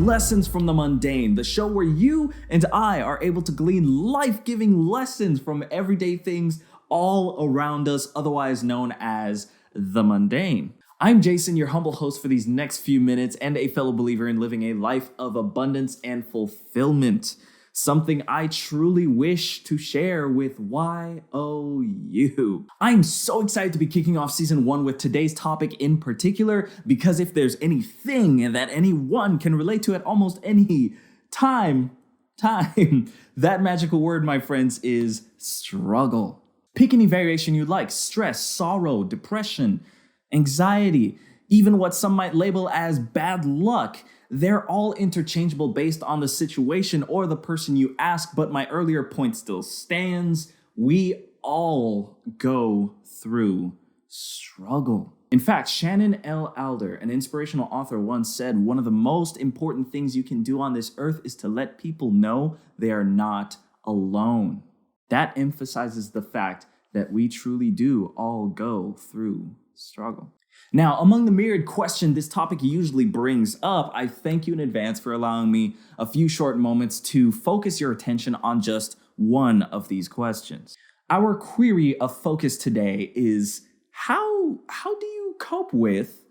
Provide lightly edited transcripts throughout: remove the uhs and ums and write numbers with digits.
Lessons from the Mundane, the show where you and I are able to glean life-giving lessons from everyday things all around us, otherwise known as the mundane. I'm Jason, your humble host for these next few minutes and a fellow believer in living a life of abundance and fulfillment. Something I truly wish to share with YOU. I'm so excited to be kicking off season 1 with today's topic in particular, because if there's anything that anyone can relate to at almost any time, that magical word, my friends, is struggle. Pick any variation you like: stress, sorrow, depression, anxiety, even what some might label as bad luck. They're all interchangeable based on the situation or the person you ask, but my earlier point still stands. We all go through struggle. In fact, Shannon L. Alder, an inspirational author, once said, "One of the most important things you can do on this earth is to let people know they are not alone." That emphasizes the fact that we truly do all go through struggle. Now, among the myriad questions this topic usually brings up, I thank you in advance for allowing me a few short moments to focus your attention on just one of these questions. Our query of focus today is how do you cope with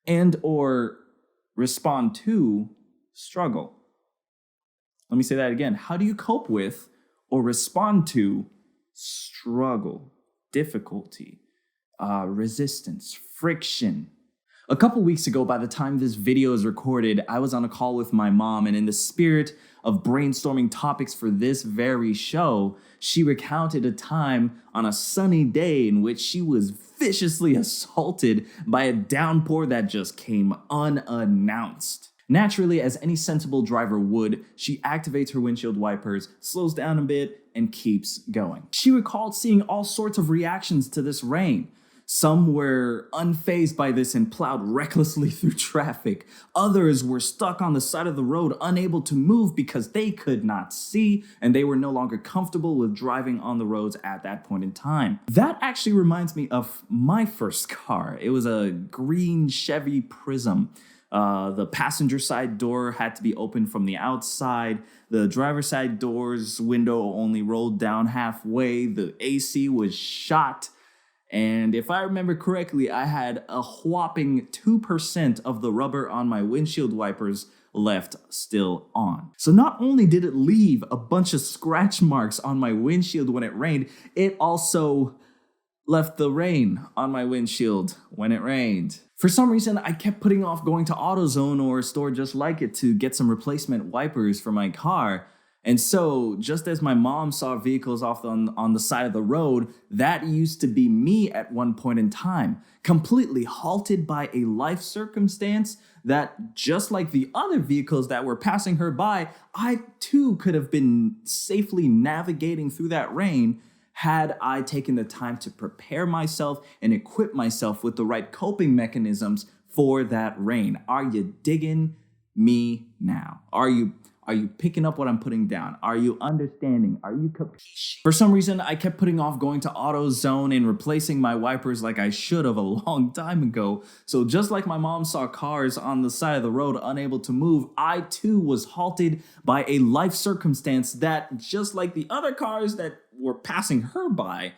and or respond to struggle? Let me say that again. How do you cope with or respond to struggle, difficulty, resistance, friction? A couple weeks ago, by the time this video is recorded, I was on a call with my mom, and in the spirit of brainstorming topics for this very show, she recounted a time on a sunny day in which she was viciously assaulted by a downpour that just came unannounced. Naturally, as any sensible driver would, she activates her windshield wipers, slows down a bit, and keeps going. She recalled seeing all sorts of reactions to this rain. Some were unfazed by this and plowed recklessly through traffic. Others were stuck on the side of the road, unable to move because they could not see, and they were no longer comfortable with driving on the roads at that point in time. That actually reminds me of my first car. It was a green Chevy Prism. The passenger side door had to be opened from the outside. The driver's side door's window only rolled down halfway. The AC was shot. And if I remember correctly, I had a whopping 2% of the rubber on my windshield wipers left still on. So not only did it leave a bunch of scratch marks on my windshield when it rained, it also left the rain on my windshield when it rained. For some reason, I kept putting off going to AutoZone or a store just like it to get some replacement wipers for my car. And so, just as my mom saw vehicles off on the side of the road, that used to be me at one point in time, completely halted by a life circumstance that, just like the other vehicles that were passing her by, I too could have been safely navigating through that rain had I taken the time to prepare myself and equip myself with the right coping mechanisms for that rain. Are you digging me now? Are you picking up what I'm putting down? Are you understanding? Are you capiche? For some reason, I kept putting off going to AutoZone and replacing my wipers like I should have a long time ago. So just like my mom saw cars on the side of the road unable to move, I too was halted by a life circumstance that, just like the other cars that were passing her by,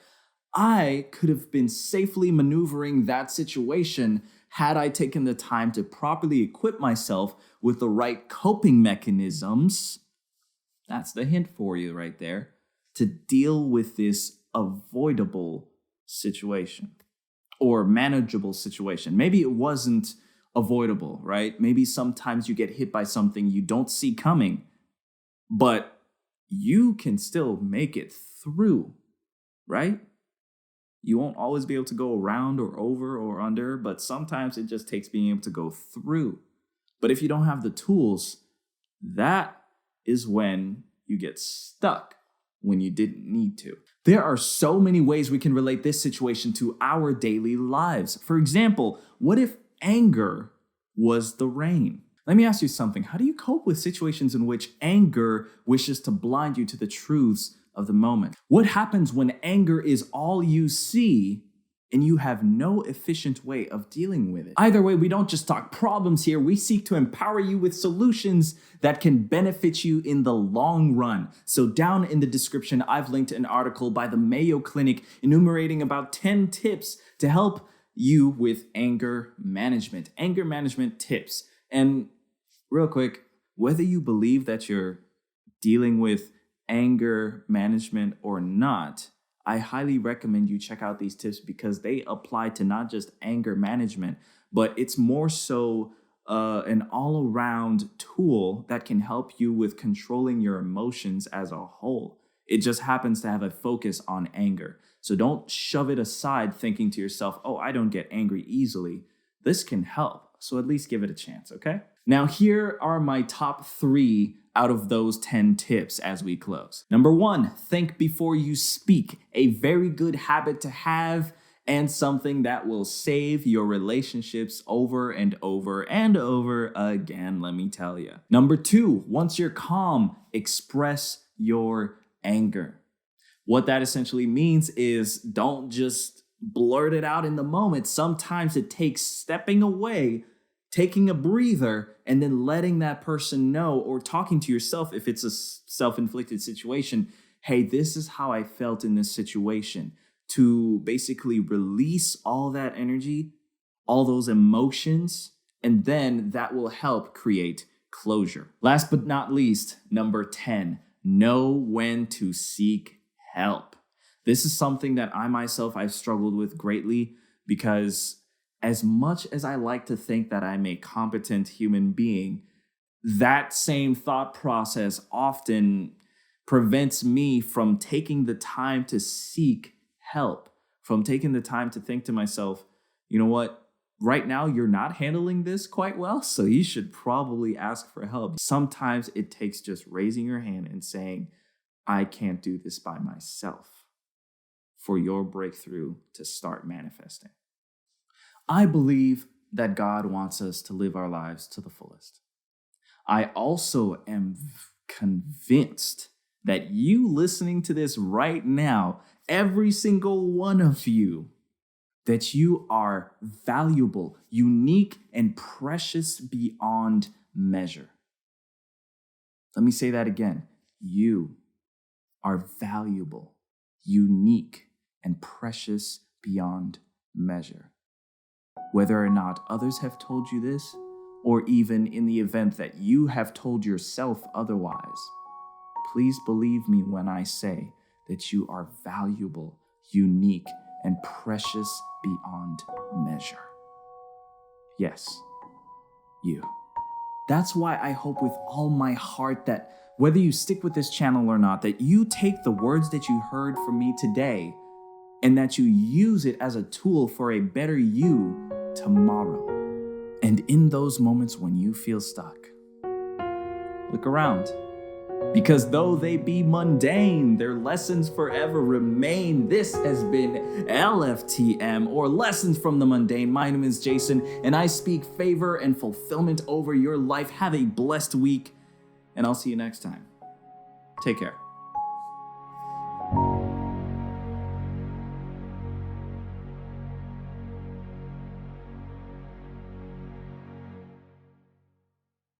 I could have been safely maneuvering that situation had I taken the time to properly equip myself with the right coping mechanisms. That's the hint for you right there, to deal with this avoidable situation or manageable situation. Maybe it wasn't avoidable, right? Maybe sometimes you get hit by something you don't see coming, but you can still make it through, right? You won't always be able to go around or over or under, but sometimes it just takes being able to go through. But if you don't have the tools, that is when you get stuck when you didn't need to. There are so many ways we can relate this situation to our daily lives. For example, what if anger was the rain? Let me ask you something. How do you cope with situations in which anger wishes to blind you to the truths of the moment? What happens when anger is all you see and you have no efficient way of dealing with it. Either way, we don't just talk problems here. We seek to empower you with solutions that can benefit you in the long run. So down in the description, I've linked an article by the Mayo Clinic enumerating about 10 tips to help you with anger management tips. And real quick, whether you believe that you're dealing with anger management or not, I highly recommend you check out these tips because they apply to not just anger management, but it's more so an all-around tool that can help you with controlling your emotions as a whole. It just happens to have a focus on anger. So don't shove it aside thinking to yourself, oh, I don't get angry easily. This can help. So at least give it a chance, okay? Now, here are my top 3 out of those 10 tips as we close. Number 1, think before you speak. A very good habit to have and something that will save your relationships over and over and over again, let me tell you. Number 2, once you're calm, express your anger. What that essentially means is don't just blurt it out in the moment. Sometimes it takes stepping away, taking a breather, and then letting that person know, or talking to yourself if it's a self-inflicted situation, hey, this is how I felt in this situation, to basically release all that energy, all those emotions, and then that will help create closure. Last but not least, number 10, know when to seek help. This is something that I've struggled with greatly because as much as I like to think that I'm a competent human being, that same thought process often prevents me from taking the time to seek help, from taking the time to think to myself, you know what, right now you're not handling this quite well, so you should probably ask for help. Sometimes it takes just raising your hand and saying, I can't do this by myself, for your breakthrough to start manifesting. I believe that God wants us to live our lives to the fullest. I also am convinced that you listening to this right now, every single one of you, that you are valuable, unique, and precious beyond measure. Let me say that again. You are valuable, unique, and precious beyond measure. Whether or not others have told you this, or even in the event that you have told yourself otherwise, please believe me when I say that you are valuable, unique, and precious beyond measure. Yes, you. That's why I hope with all my heart that whether you stick with this channel or not, that you take the words that you heard from me today and that you use it as a tool for a better you tomorrow. And in those moments when you feel stuck, look around. Because though they be mundane, their lessons forever remain. This has been LFTM, or Lessons from the Mundane. My name is Jason, and I speak favor and fulfillment over your life. Have a blessed week, and I'll see you next time. Take care.